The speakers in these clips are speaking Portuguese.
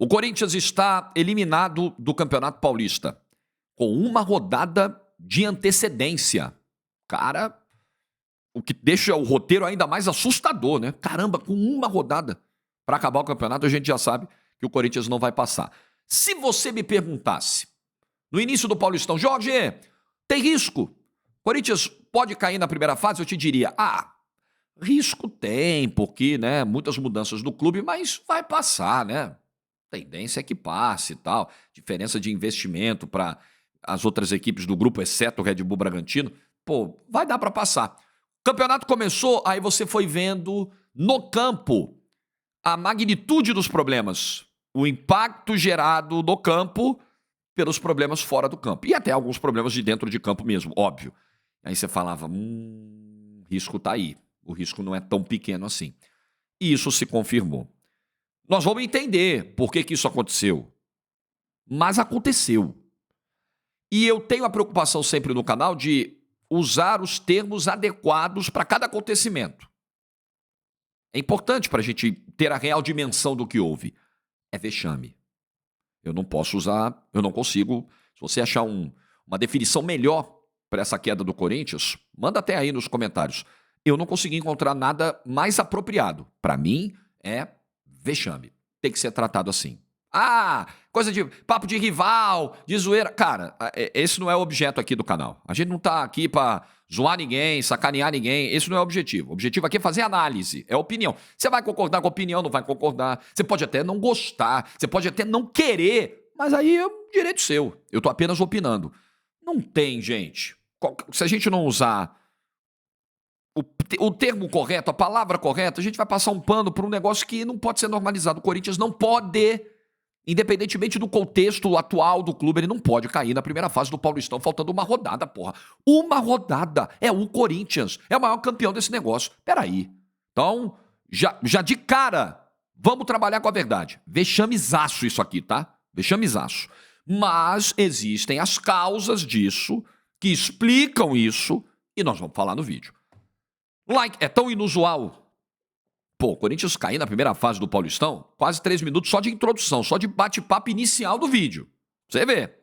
O Corinthians está eliminado do Campeonato Paulista com uma rodada de antecedência. Cara, o que deixa o roteiro ainda mais assustador, né? Caramba, com uma rodada para acabar o campeonato, a gente já sabe que o Corinthians não vai passar. Se você me perguntasse no início do Paulistão, Jorge, tem risco? Corinthians pode cair na primeira fase? Eu te diria, risco tem, porque, né, muitas mudanças do clube, mas vai passar, né? Tendência é que passe e tal. Diferença de investimento para as outras equipes do grupo, exceto o Red Bull Bragantino, vai dar para passar. O campeonato começou, aí você foi vendo no campo a magnitude dos problemas, o impacto gerado no campo pelos problemas fora do campo. E até alguns problemas de dentro de campo mesmo, óbvio. Aí você falava, risco tá aí. O risco não é tão pequeno assim. E isso se confirmou. Nós vamos entender por que isso aconteceu. Mas aconteceu. E eu tenho a preocupação sempre no canal de usar os termos adequados para cada acontecimento. É importante para a gente ter a real dimensão do que houve. É vexame. Eu não posso usar, eu não consigo. Se você achar uma definição melhor para essa queda do Corinthians, manda até aí nos comentários. Eu não consegui encontrar nada mais apropriado. Para mim, é vexame. Tem que ser tratado assim. Coisa de papo de rival, de zoeira. Cara, esse não é o objeto aqui do canal. A gente não tá aqui pra zoar ninguém, sacanear ninguém. Esse não é o objetivo. O objetivo aqui é fazer análise, é opinião. Você vai concordar com a opinião, não vai concordar. Você pode até não gostar, você pode até não querer, mas aí é um direito seu. Eu tô apenas opinando. Não tem, gente. Se a gente não usar o termo correto, a palavra correta, a gente vai passar um pano por um negócio que não pode ser normalizado. O Corinthians não pode, independentemente do contexto atual do clube, ele não pode cair na primeira fase do Paulistão, faltando uma rodada, porra. Uma rodada. É o Corinthians. É o maior campeão desse negócio. Peraí. Então, já de cara, vamos trabalhar com a verdade. Vexamizaço isso aqui, tá? Vexamizaço. Mas existem as causas disso, que explicam isso, e nós vamos falar no vídeo. É tão inusual. O Corinthians cair na primeira fase do Paulistão, quase 3 minutos só de introdução, só de bate-papo inicial do vídeo. Você vê.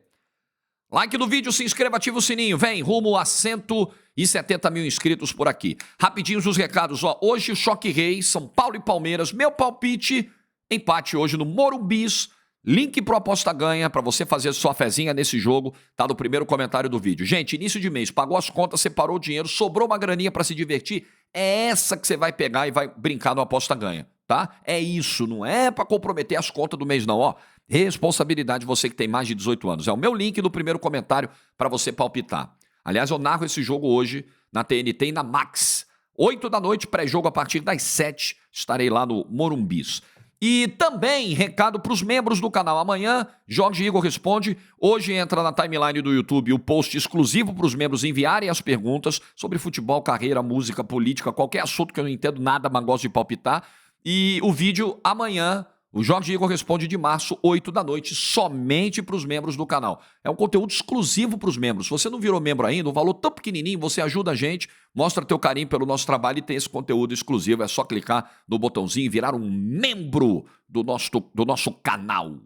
Like no vídeo, se inscreva, ativa o sininho. Vem, rumo a 170 mil inscritos por aqui. Rapidinhos os recados. Hoje, Choque Rei, São Paulo e Palmeiras. Meu palpite, empate hoje no Morumbis. Link pro Aposta Ganha para você fazer sua fezinha nesse jogo. Tá no primeiro comentário do vídeo. Gente, início de mês, pagou as contas, separou o dinheiro, sobrou uma graninha para se divertir. É essa que você vai pegar e vai brincar no Aposta Ganha, tá? É isso, não é para comprometer as contas do mês não, Responsabilidade você que tem mais de 18 anos. É o meu link no primeiro comentário para você palpitar. Aliás, eu narro esse jogo hoje na TNT e na Max. 8 da noite, pré-jogo a partir das 7. Estarei lá no Morumbis. E também, recado para os membros do canal. Amanhã, Jorge Igor Responde. Hoje entra na timeline do YouTube o post exclusivo para os membros enviarem as perguntas sobre futebol, carreira, música, política, qualquer assunto que eu não entendo nada, mas gosto de palpitar. E o vídeo amanhã, o Jorge Igor Responde de março, 8 da noite, somente para os membros do canal. É um conteúdo exclusivo para os membros. Se você não virou membro ainda, um valor tão pequenininho, você ajuda a gente, mostra teu carinho pelo nosso trabalho e tem esse conteúdo exclusivo. É só clicar no botãozinho e virar um membro do nosso canal.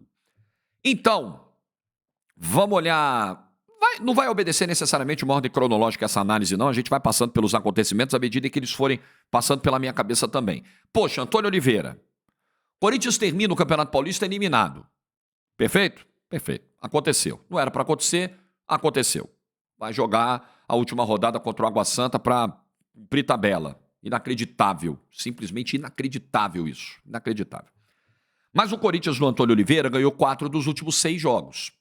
Então, vamos olhar. Não vai obedecer necessariamente uma ordem cronológica essa análise, não. A gente vai passando pelos acontecimentos à medida que eles forem passando pela minha cabeça também. Poxa, Antônio Oliveira. Corinthians termina o Campeonato Paulista eliminado. Perfeito? Perfeito. Aconteceu. Não era para acontecer, aconteceu. Vai jogar a última rodada contra o Água Santa para cumprir tabela. Inacreditável. Simplesmente inacreditável isso. Inacreditável. Mas o Corinthians do Antônio Oliveira ganhou 4 dos últimos 6 jogos.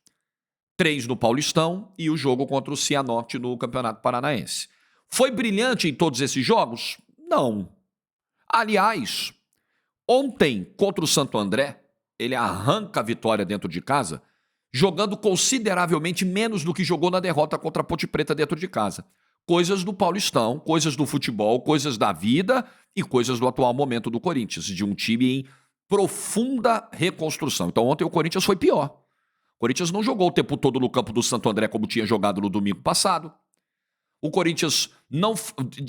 3 no Paulistão e o jogo contra o Cianorte no Campeonato Paranaense. Foi brilhante em todos esses jogos? Não. Aliás, ontem, contra o Santo André, ele arranca a vitória dentro de casa, jogando consideravelmente menos do que jogou na derrota contra a Ponte Preta dentro de casa. Coisas do Paulistão, coisas do futebol, coisas da vida e coisas do atual momento do Corinthians, de um time em profunda reconstrução. Então ontem o Corinthians foi pior. O Corinthians não jogou o tempo todo no campo do Santo André como tinha jogado no domingo passado. O Corinthians não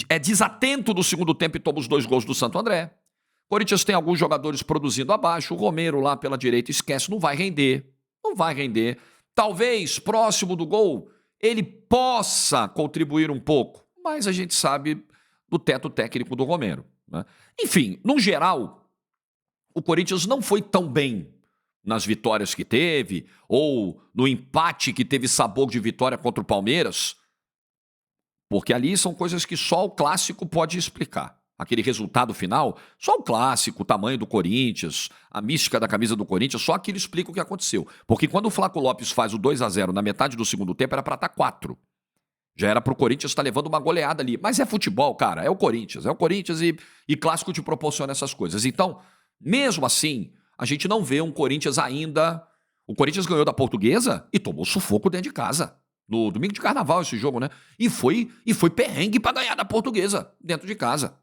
é desatento no segundo tempo e toma os 2 gols do Santo André. Corinthians tem alguns jogadores produzindo abaixo, o Romero lá pela direita, esquece, não vai render. Não vai render. Talvez, próximo do gol, ele possa contribuir um pouco, mas a gente sabe do teto técnico do Romero, né? Enfim, no geral, o Corinthians não foi tão bem nas vitórias que teve, ou no empate que teve sabor de vitória contra o Palmeiras, porque ali são coisas que só o clássico pode explicar. Aquele resultado final, só o clássico, o tamanho do Corinthians, a mística da camisa do Corinthians, só aquilo explica o que aconteceu. Porque quando o Flaco Lopes faz o 2-0 na metade do segundo tempo, era para estar 4. Já era pro Corinthians estar levando uma goleada ali. Mas é futebol, cara, é o Corinthians. É o Corinthians e clássico te proporciona essas coisas. Então, mesmo assim, a gente não vê um Corinthians ainda... O Corinthians ganhou da Portuguesa e tomou sufoco dentro de casa. No domingo de carnaval esse jogo, né? E foi perrengue pra ganhar da Portuguesa dentro de casa.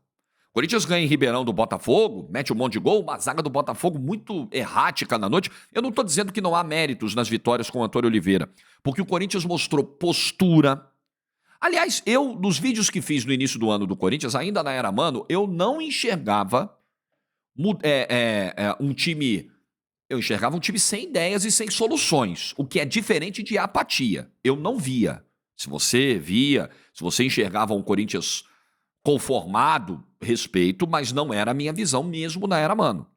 O Corinthians ganha em Ribeirão do Botafogo, mete um monte de gol, uma zaga do Botafogo muito errática na noite. Eu não tô dizendo que não há méritos nas vitórias com o Antônio Oliveira, porque o Corinthians mostrou postura. Aliás, eu, nos vídeos que fiz no início do ano do Corinthians, ainda na era Mano, eu não enxergava um time... Eu enxergava um time sem ideias e sem soluções, o que é diferente de apatia. Eu não via. Se você via, se você enxergava um Corinthians conformado, respeito, mas não era a minha visão mesmo na era Mano.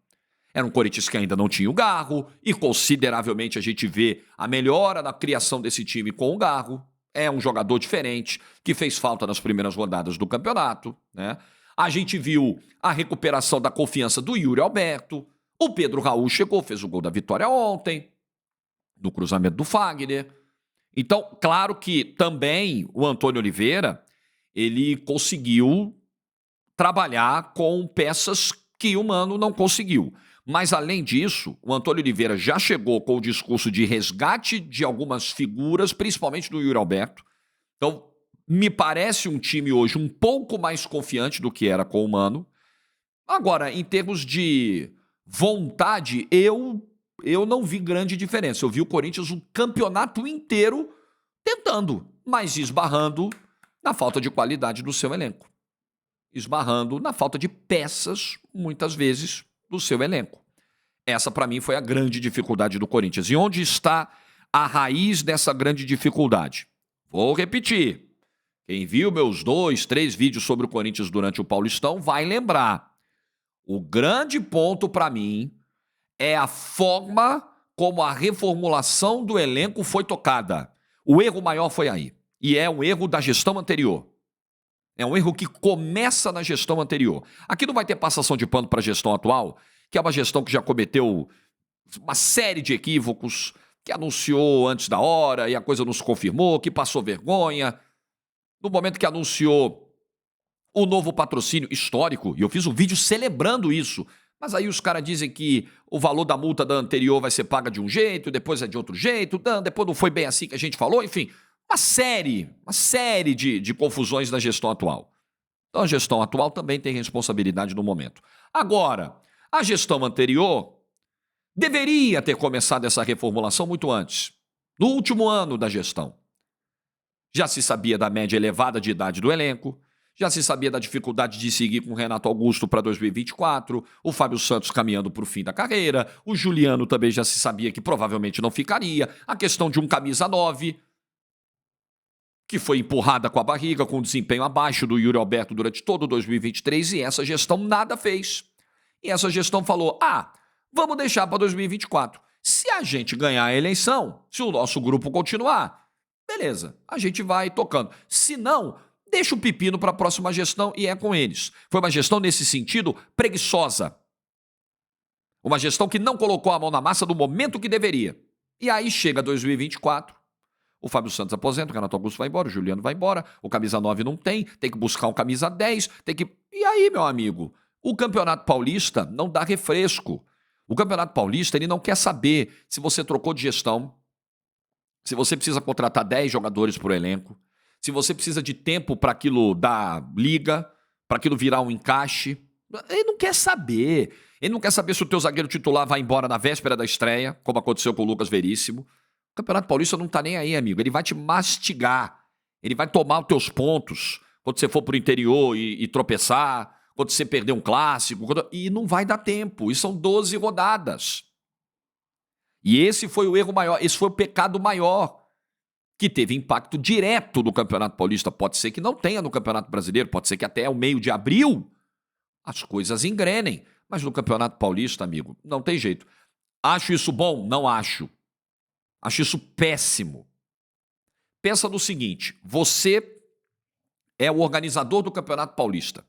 Era um Corinthians que ainda não tinha o Garro, e consideravelmente a gente vê a melhora na criação desse time com o Garro. É um jogador diferente, que fez falta nas primeiras rodadas do campeonato, né? A gente viu a recuperação da confiança do Yuri Alberto. O Pedro Raul chegou, fez o gol da vitória ontem, no cruzamento do Fagner. Então, claro que também o Antônio Oliveira, ele conseguiu trabalhar com peças que o Mano não conseguiu. Mas, além disso, o Antônio Oliveira já chegou com o discurso de resgate de algumas figuras, principalmente do Yuri Alberto. Então, me parece um time hoje um pouco mais confiante do que era com o Mano. Agora, em termos de vontade, eu não vi grande diferença. Eu vi o Corinthians um campeonato inteiro tentando, mas esbarrando na falta de qualidade do seu elenco. Esbarrando na falta de peças, muitas vezes, do seu elenco. Essa, para mim, foi a grande dificuldade do Corinthians. E onde está a raiz dessa grande dificuldade? Vou repetir. Quem viu meus 2, 3 vídeos sobre o Corinthians durante o Paulistão vai lembrar. O grande ponto para mim é a forma como a reformulação do elenco foi tocada. O erro maior foi aí. E é um erro da gestão anterior. É um erro que começa na gestão anterior. Aqui não vai ter passação de pano para a gestão atual, que é uma gestão que já cometeu uma série de equívocos, que anunciou antes da hora e a coisa não se confirmou, que passou vergonha. No momento que anunciou o novo patrocínio histórico, e eu fiz um vídeo celebrando isso, mas aí os caras dizem que o valor da multa da anterior vai ser paga de um jeito, depois é de outro jeito, depois não foi bem assim que a gente falou, enfim, uma série de confusões na gestão atual. Então a gestão atual também tem responsabilidade no momento. Agora, a gestão anterior deveria ter começado essa reformulação muito antes, no último ano da gestão. Já se sabia da média elevada de idade do elenco, já se sabia da dificuldade de seguir com o Renato Augusto para 2024, o Fábio Santos caminhando para o fim da carreira, o Juliano também já se sabia que provavelmente não ficaria, a questão de um camisa 9, que foi empurrada com a barriga, com o desempenho abaixo do Yuri Alberto durante todo 2023, e essa gestão nada fez. E essa gestão falou, vamos deixar para 2024. Se a gente ganhar a eleição, se o nosso grupo continuar, beleza, a gente vai tocando. Se não, deixa o pepino para a próxima gestão e é com eles. Foi uma gestão, nesse sentido, preguiçosa. Uma gestão que não colocou a mão na massa no momento que deveria. E aí chega 2024, o Fábio Santos aposenta, o Renato Augusto vai embora, o Juliano vai embora, o camisa 9 não tem que buscar um camisa 10, E aí, meu amigo, o Campeonato Paulista não dá refresco. O Campeonato Paulista, ele não quer saber se você trocou de gestão, se você precisa contratar 10 jogadores por elenco, se você precisa de tempo para aquilo dar liga, para aquilo virar um encaixe. Ele não quer saber. Ele não quer saber se o teu zagueiro titular vai embora na véspera da estreia, como aconteceu com o Lucas Veríssimo. O Campeonato Paulista não tá nem aí, amigo. Ele vai te mastigar. Ele vai tomar os teus pontos quando você for pro interior e tropeçar, quando você perder um clássico, e não vai dar tempo, e são 12 rodadas. E esse foi o erro maior, esse foi o pecado maior, que teve impacto direto no Campeonato Paulista. Pode ser que não tenha no Campeonato Brasileiro, pode ser que até o meio de abril as coisas engrenem, mas no Campeonato Paulista, amigo, não tem jeito. Acho isso bom? Não acho. Acho isso péssimo. Pensa no seguinte, você é o organizador do Campeonato Paulista.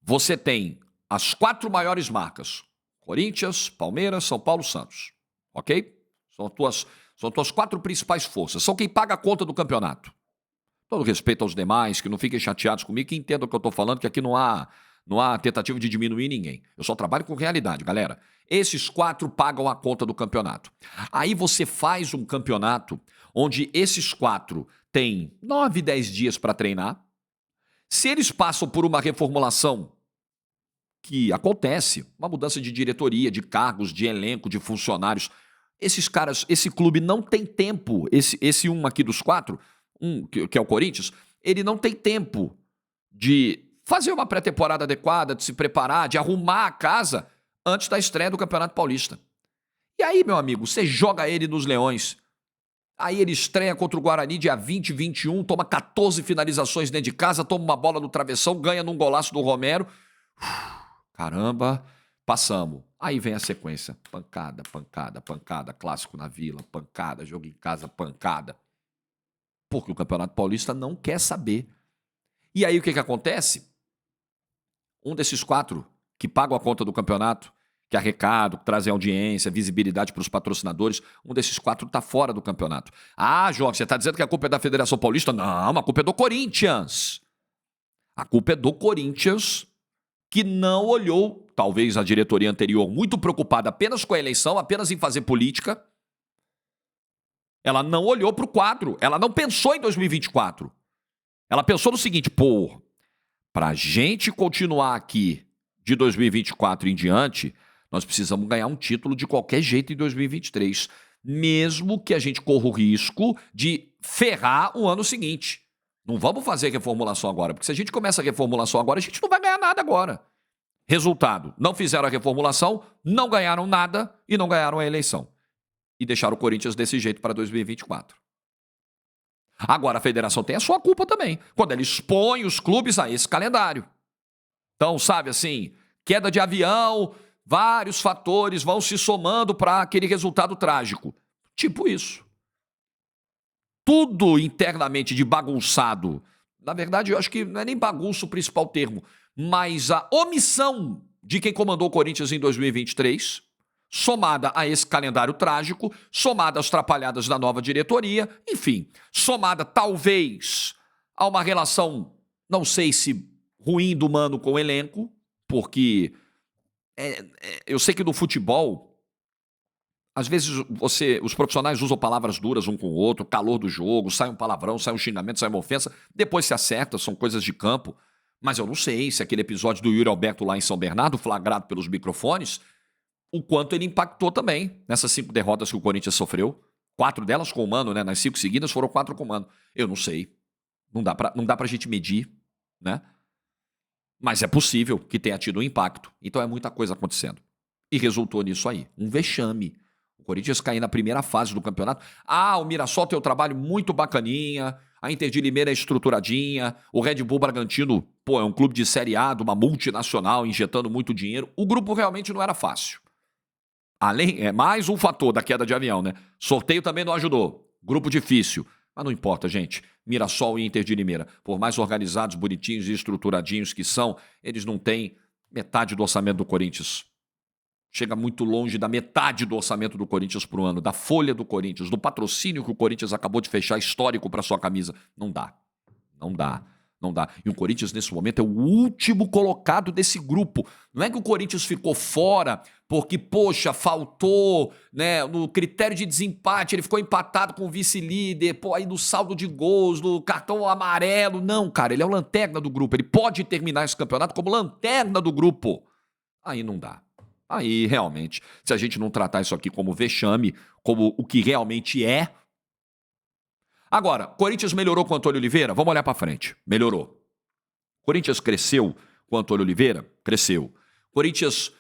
Você tem as 4 maiores marcas, Corinthians, Palmeiras, São Paulo, Santos, ok? São tuas 4 principais forças, são quem paga a conta do campeonato. Todo respeito aos demais, que não fiquem chateados comigo, que entendam o que eu estou falando, que aqui não há tentativa de diminuir ninguém. Eu só trabalho com realidade, galera. Esses 4 pagam a conta do campeonato. Aí você faz um campeonato onde esses 4 têm 9, 10 dias para treinar. Se eles passam por uma reformulação que acontece, uma mudança de diretoria, de cargos, de elenco, de funcionários, esses caras, esse clube não tem tempo, esse um aqui dos 4, que é o Corinthians, ele não tem tempo de fazer uma pré-temporada adequada, de se preparar, de arrumar a casa antes da estreia do Campeonato Paulista. E aí, meu amigo, você joga ele nos Leões. Aí ele estreia contra o Guarani dia 20, 21, toma 14 finalizações dentro de casa, toma uma bola no travessão, ganha num golaço do Romero. Caramba, passamos. Aí vem a sequência. Pancada, pancada, pancada. Clássico na Vila, pancada. Jogo em casa, pancada. Porque o Campeonato Paulista não quer saber. E aí o que acontece? Um desses 4 que pagam a conta do campeonato, que arrecadam, que trazem audiência, visibilidade para os patrocinadores, um desses 4 está fora do campeonato. Ah, Jorge, você está dizendo que a culpa é da Federação Paulista? Não, a culpa é do Corinthians. A culpa é do Corinthians, que não olhou, talvez a diretoria anterior, muito preocupada apenas com a eleição, apenas em fazer política. Ela não olhou para o quadro, ela não pensou em 2024. Ela pensou no seguinte, para a gente continuar aqui de 2024 em diante, nós precisamos ganhar um título de qualquer jeito em 2023, mesmo que a gente corra o risco de ferrar o ano seguinte. Não vamos fazer reformulação agora, porque se a gente começa a reformulação agora, a gente não vai ganhar nada agora. Resultado, não fizeram a reformulação, não ganharam nada e não ganharam a eleição. E deixaram o Corinthians desse jeito para 2024. Agora a federação tem a sua culpa também, quando ela expõe os clubes a esse calendário. Então, sabe assim, queda de avião, vários fatores vão se somando para aquele resultado trágico. Tipo isso. Tudo internamente de bagunçado. Na verdade, eu acho que não é nem bagunça o principal termo, mas a omissão de quem comandou o Corinthians em 2023, somada a esse calendário trágico, somada às trapalhadas da nova diretoria, enfim, somada talvez a uma relação, não sei se ruim do Mano com o elenco, porque eu sei que no futebol, às vezes os profissionais usam palavras duras um com o outro, calor do jogo, sai um palavrão, sai um xingamento, sai uma ofensa, depois se acerta, são coisas de campo, mas eu não sei se aquele episódio do Yuri Alberto lá em São Bernardo, flagrado pelos microfones, o quanto ele impactou também nessas 5 derrotas que o Corinthians sofreu. 4 delas com o Mano, né? Nas 5 seguidas foram 4 com o Mano. Eu não sei. Não dá pra gente medir, né? Mas é possível que tenha tido um impacto. Então é muita coisa acontecendo. E resultou nisso aí. Um vexame. O Corinthians cair na primeira fase do campeonato. Ah, o Mirassol tem um trabalho muito bacaninha. A Inter de Limeira é estruturadinha. O Red Bull Bragantino, é um clube de Série A, de uma multinacional, injetando muito dinheiro. O grupo realmente não era fácil. É mais um fator da queda de avião, né? Sorteio também não ajudou. Grupo difícil. Mas não importa, gente. Mirassol e Inter de Limeira, por mais organizados, bonitinhos e estruturadinhos que são, eles não têm metade do orçamento do Corinthians. Chega muito longe da metade do orçamento do Corinthians por ano, da folha do Corinthians, do patrocínio que o Corinthians acabou de fechar histórico para sua camisa. Não dá. Não dá. Não dá. E o Corinthians, nesse momento, é o último colocado desse grupo. Não é que o Corinthians ficou fora porque, faltou, né, no critério de desempate, ele ficou empatado com o vice-líder, aí no saldo de gols, no cartão amarelo. Não, cara, ele é o lanterna do grupo. Ele pode terminar esse campeonato como lanterna do grupo. Aí não dá. Aí, realmente, se a gente não tratar isso aqui como vexame, como o que realmente é. Agora, Corinthians melhorou com o Antônio Oliveira? Vamos olhar pra frente. Melhorou. Corinthians cresceu com o Antônio Oliveira? Cresceu. Corinthians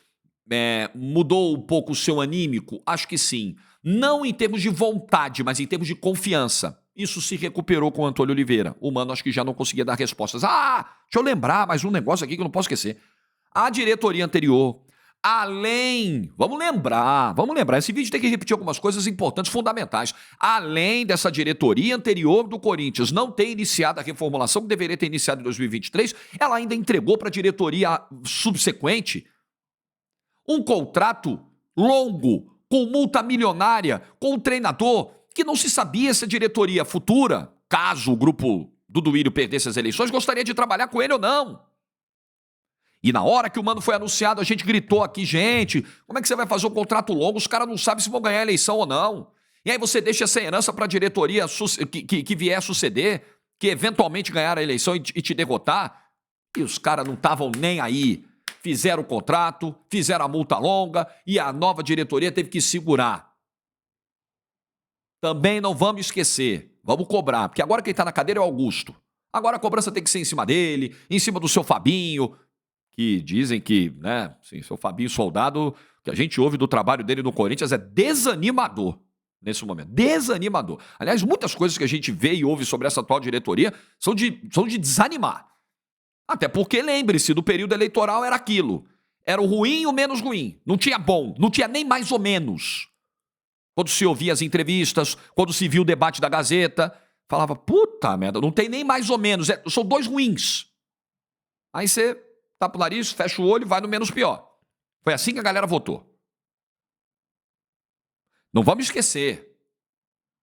mudou um pouco o seu anímico? Acho que sim. Não em termos de vontade, mas em termos de confiança. Isso se recuperou com o Antônio Oliveira. O Mano acho que já não conseguia dar respostas. Deixa eu lembrar mais um negócio aqui que eu não posso esquecer. A diretoria anterior, vamos lembrar, esse vídeo tem que repetir algumas coisas importantes, fundamentais. Além dessa diretoria anterior do Corinthians não ter iniciado a reformulação que deveria ter iniciado em 2023, ela ainda entregou para a diretoria subsequente um contrato longo, com multa milionária, com o treinador, que não se sabia se a diretoria futura, caso o grupo do Duílio perdesse as eleições, gostaria de trabalhar com ele ou não. E na hora que o Mano foi anunciado, a gente gritou aqui, gente, como é que você vai fazer um contrato longo? Os caras não sabem se vão ganhar a eleição ou não. E aí você deixa essa herança para a diretoria que vier suceder, que eventualmente ganhar a eleição e te derrotar. E os caras não estavam nem aí. Fizeram o contrato, fizeram a multa longa e a nova diretoria teve que segurar. Também não vamos esquecer, vamos cobrar, porque agora quem está na cadeira é o Augusto. Agora a cobrança tem que ser em cima dele, em cima do seu Fabinho, que dizem que, né, sim, seu Fabinho Soldado, que a gente ouve do trabalho dele no Corinthians é desanimador nesse momento. Desanimador. Aliás, muitas coisas que a gente vê e ouve sobre essa atual diretoria são de desanimar. Até porque, lembre-se, do período eleitoral era aquilo. Era o ruim e o menos ruim. Não tinha bom, não tinha nem mais ou menos. Quando se ouvia as entrevistas, quando se viu o debate da Gazeta, falava, puta merda, não tem nem mais ou menos, são dois ruins. Aí você tapa o nariz, fecha o olho e vai no menos pior. Foi assim que a galera votou. Não vamos esquecer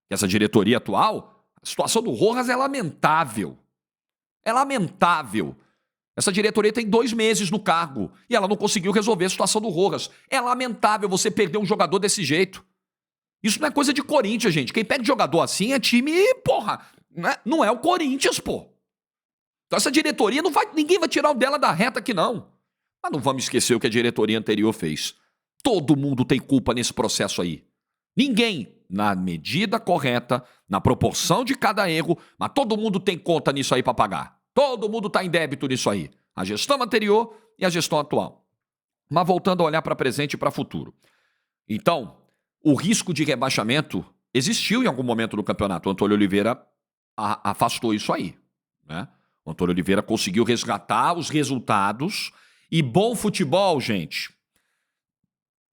que essa diretoria atual, a situação do Rojas é lamentável. É lamentável. Essa diretoria tem 2 meses no cargo e ela não conseguiu resolver a situação do Rojas. É lamentável você perder um jogador desse jeito. Isso não é coisa de Corinthians, gente. Quem perde jogador assim é time, porra, não é o Corinthians, pô. Então essa diretoria, ninguém vai tirar o dela da reta aqui não. Mas não vamos esquecer o que a diretoria anterior fez. Todo mundo tem culpa nesse processo aí. Ninguém, na medida correta, na proporção de cada erro, mas todo mundo tem conta nisso aí para pagar. Todo mundo está em débito nisso aí. A gestão anterior e a gestão atual. Mas voltando a olhar para presente e para futuro. Então, o risco de rebaixamento existiu em algum momento no campeonato. O Antônio Oliveira afastou isso aí, né? O Antônio Oliveira conseguiu resgatar os resultados e bom futebol, gente.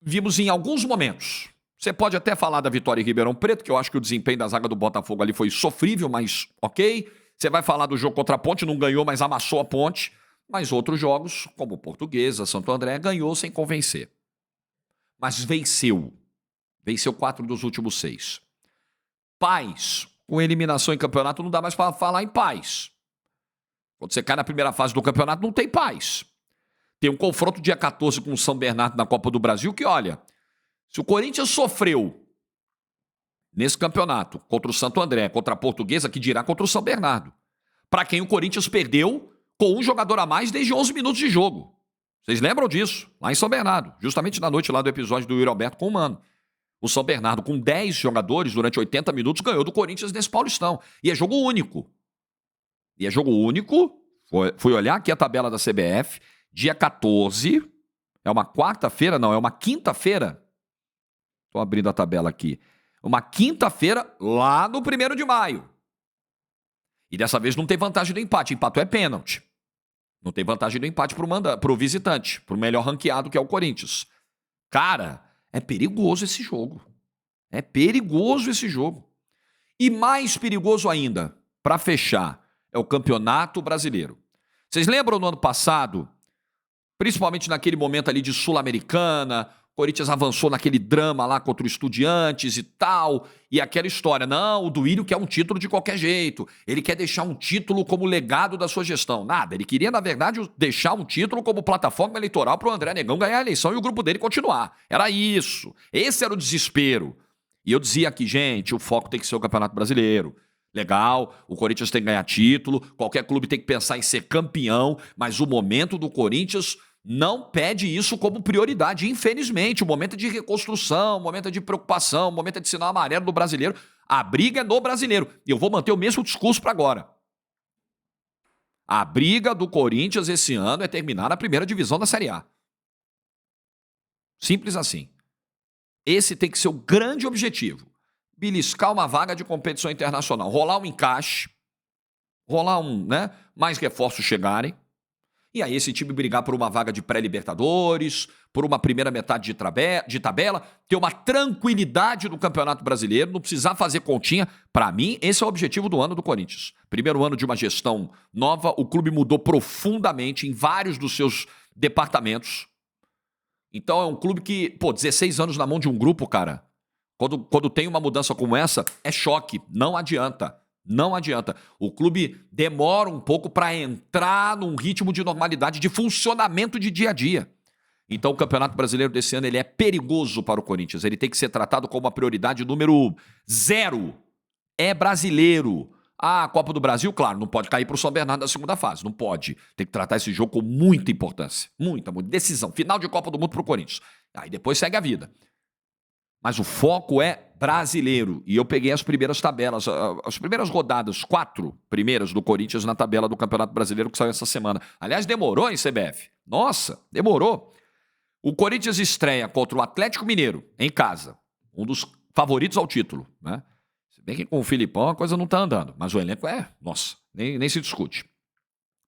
Vimos em alguns momentos. Você pode até falar da vitória em Ribeirão Preto, que eu acho que o desempenho da zaga do Botafogo ali foi sofrível, mas ok. Você vai falar do jogo contra a Ponte, não ganhou, mas amassou a Ponte. Mas outros jogos, como Portuguesa, Santo André, ganhou sem convencer. Mas venceu. Venceu 4 dos últimos 6. Paz. Com eliminação em campeonato, não dá mais para falar em paz. Quando você cai na primeira fase do campeonato, não tem paz. Tem um confronto dia 14 com o São Bernardo na Copa do Brasil que, olha, se o Corinthians sofreu nesse campeonato contra o Santo André, contra a Portuguesa, que dirá contra o São Bernardo. Para quem o Corinthians perdeu com um jogador a mais desde 11 minutos de jogo. Vocês lembram disso? Lá em São Bernardo. Justamente na noite lá do episódio do Yuri Alberto com o Mano. O São Bernardo, com 10 jogadores durante 80 minutos, ganhou do Corinthians nesse Paulistão. E é jogo único. Fui olhar aqui a tabela da CBF. Dia 14. É uma quarta-feira? Não, é uma quinta-feira. Estou abrindo a tabela aqui. Uma quinta-feira lá no 1º de maio. E dessa vez não tem vantagem do empate. Empate é pênalti. Não tem vantagem do empate pro visitante, pro melhor ranqueado que é o Corinthians. Cara, é perigoso esse jogo. É perigoso esse jogo. E mais perigoso ainda, para fechar, é o Campeonato Brasileiro. Vocês lembram no ano passado, principalmente naquele momento ali de Sul-Americana, o Corinthians avançou naquele drama lá contra o Estudiantes e tal, e aquela história, não, o Duílio quer um título de qualquer jeito, ele quer deixar um título como legado da sua gestão. Nada, ele queria, na verdade, deixar um título como plataforma eleitoral para o André Negão ganhar a eleição e o grupo dele continuar. Era isso, esse era o desespero. E eu dizia aqui, gente, o foco tem que ser o Campeonato Brasileiro. Legal, o Corinthians tem que ganhar título, qualquer clube tem que pensar em ser campeão, mas o momento do Corinthians não pede isso como prioridade, infelizmente. O momento é de reconstrução, o momento é de preocupação, o momento é de sinal amarelo do brasileiro. A briga é no brasileiro. E eu vou manter o mesmo discurso para agora. A briga do Corinthians esse ano é terminar na primeira divisão da Série A. Simples assim. Esse tem que ser o grande objetivo. Beliscar uma vaga de competição internacional. Rolar um encaixe. Rolar mais reforços chegarem. E aí esse time brigar por uma vaga de pré-libertadores, por uma primeira metade de tabela, ter uma tranquilidade no Campeonato Brasileiro, não precisar fazer continha. Para mim, esse é o objetivo do ano do Corinthians. Primeiro ano de uma gestão nova, o clube mudou profundamente em vários dos seus departamentos. Então é um clube que, 16 anos na mão de um grupo, cara, quando tem uma mudança como essa, é choque, não adianta. Não adianta. O clube demora um pouco para entrar num ritmo de normalidade, de funcionamento de dia a dia. Então o Campeonato Brasileiro desse ano ele é perigoso para o Corinthians. Ele tem que ser tratado como uma prioridade número 0. É brasileiro. A Copa do Brasil, claro, não pode cair para o São Bernardo na segunda fase. Não pode. Tem que tratar esse jogo com muita importância. Muita decisão. Final de Copa do Mundo para o Corinthians. Aí depois segue a vida. Mas o foco é brasileiro. E eu peguei as primeiras tabelas, as primeiras rodadas, 4 primeiras do Corinthians na tabela do Campeonato Brasileiro que saiu essa semana. Aliás, demorou, hein, CBF? Nossa, demorou. O Corinthians estreia contra o Atlético Mineiro, em casa. Um dos favoritos ao título, né? Se bem que com o Filipão a coisa não tá andando. Mas o elenco nem se discute.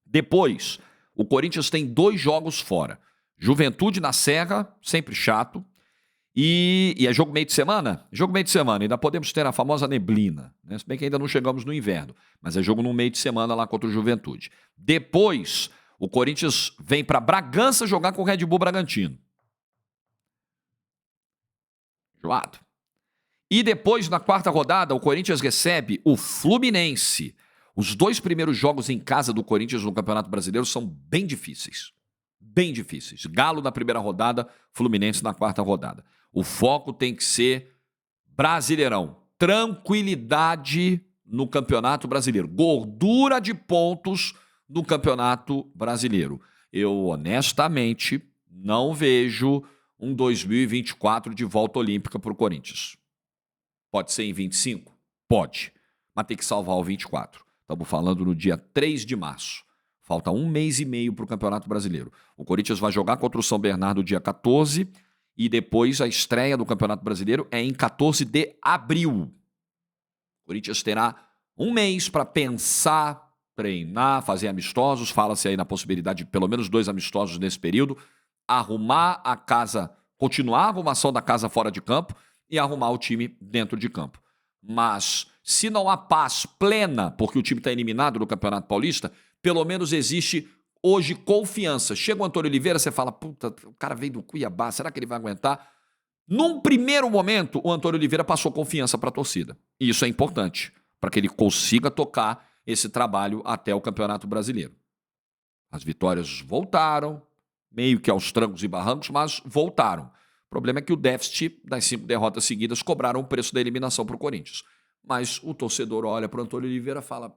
Depois, o Corinthians tem 2 jogos fora. Juventude na Serra, sempre chato. E é jogo meio de semana? Jogo meio de semana. Ainda podemos ter a famosa neblina, né? Se bem que ainda não chegamos no inverno. Mas é jogo no meio de semana lá contra o Juventude. Depois, o Corinthians vem para Bragança jogar com o Red Bull Bragantino. Joado. E depois, na 4ª rodada, o Corinthians recebe o Fluminense. Os 2 primeiros jogos em casa do Corinthians no Campeonato Brasileiro são bem difíceis. Bem difíceis. Galo na primeira rodada, Fluminense na 4ª rodada. O foco tem que ser Brasileirão. Tranquilidade no Campeonato Brasileiro. Gordura de pontos no Campeonato Brasileiro. Eu, honestamente, não vejo um 2024 de volta olímpica para o Corinthians. Pode ser em 25? Pode. Mas tem que salvar o 24. Estamos falando no dia 3 de março. Falta 1 mês e meio para o Campeonato Brasileiro. O Corinthians vai jogar contra o São Bernardo dia 14 e depois a estreia do Campeonato Brasileiro é em 14 de abril. O Corinthians terá 1 mês para pensar, treinar, fazer amistosos. Fala-se aí na possibilidade de pelo menos 2 amistosos nesse período. Arrumar a casa, continuar a arrumação da casa fora de campo e arrumar o time dentro de campo. Mas se não há paz plena, porque o time está eliminado do Campeonato Paulista, pelo menos existe hoje confiança. Chega o Antônio Oliveira, você fala, puta, o cara veio do Cuiabá, será que ele vai aguentar? Num primeiro momento, o Antônio Oliveira passou confiança para a torcida. E isso é importante, para que ele consiga tocar esse trabalho até o Campeonato Brasileiro. As vitórias voltaram, meio que aos trancos e barrancos, mas voltaram. O problema é que o déficit das 5 derrotas seguidas cobraram o preço da eliminação para o Corinthians. Mas o torcedor olha para o Antônio Oliveira e fala,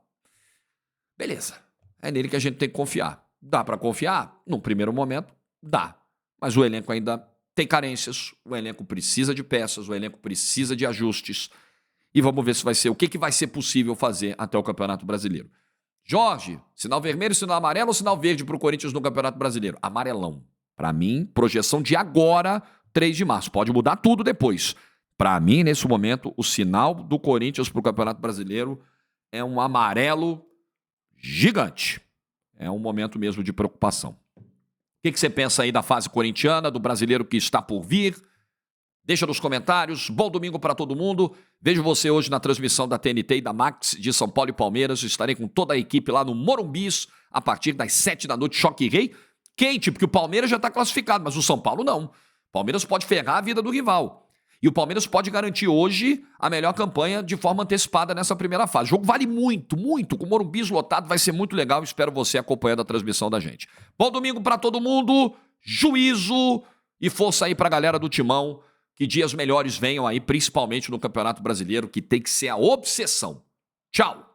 beleza, é nele que a gente tem que confiar. Dá para confiar? Num primeiro momento, dá. Mas o elenco ainda tem carências, o elenco precisa de peças, o elenco precisa de ajustes. E vamos ver se vai ser, o que vai ser possível fazer até o Campeonato Brasileiro. Jorge, sinal vermelho, sinal amarelo ou sinal verde para o Corinthians no Campeonato Brasileiro? Amarelão. Para mim, projeção de agora, 3 de março. Pode mudar tudo depois. Para mim, nesse momento, o sinal do Corinthians para o Campeonato Brasileiro é um amarelo gigante. É um momento mesmo de preocupação. O que você pensa aí da fase corintiana, do brasileiro que está por vir? Deixa nos comentários. Bom domingo para todo mundo. Vejo você hoje na transmissão da TNT e da Max de São Paulo e Palmeiras. Estarei com toda a equipe lá no Morumbis a partir das 7 da noite. Choque Rei. Quente, porque o Palmeiras já está classificado, mas o São Paulo não. O Palmeiras pode ferrar a vida do rival. E o Palmeiras pode garantir hoje a melhor campanha de forma antecipada nessa primeira fase. O jogo vale muito, muito. Com o Morumbis lotado vai ser muito legal. Espero você acompanhando a transmissão da gente. Bom domingo para todo mundo. Juízo e força aí para a galera do Timão. Que dias melhores venham aí, principalmente no Campeonato Brasileiro, que tem que ser a obsessão. Tchau!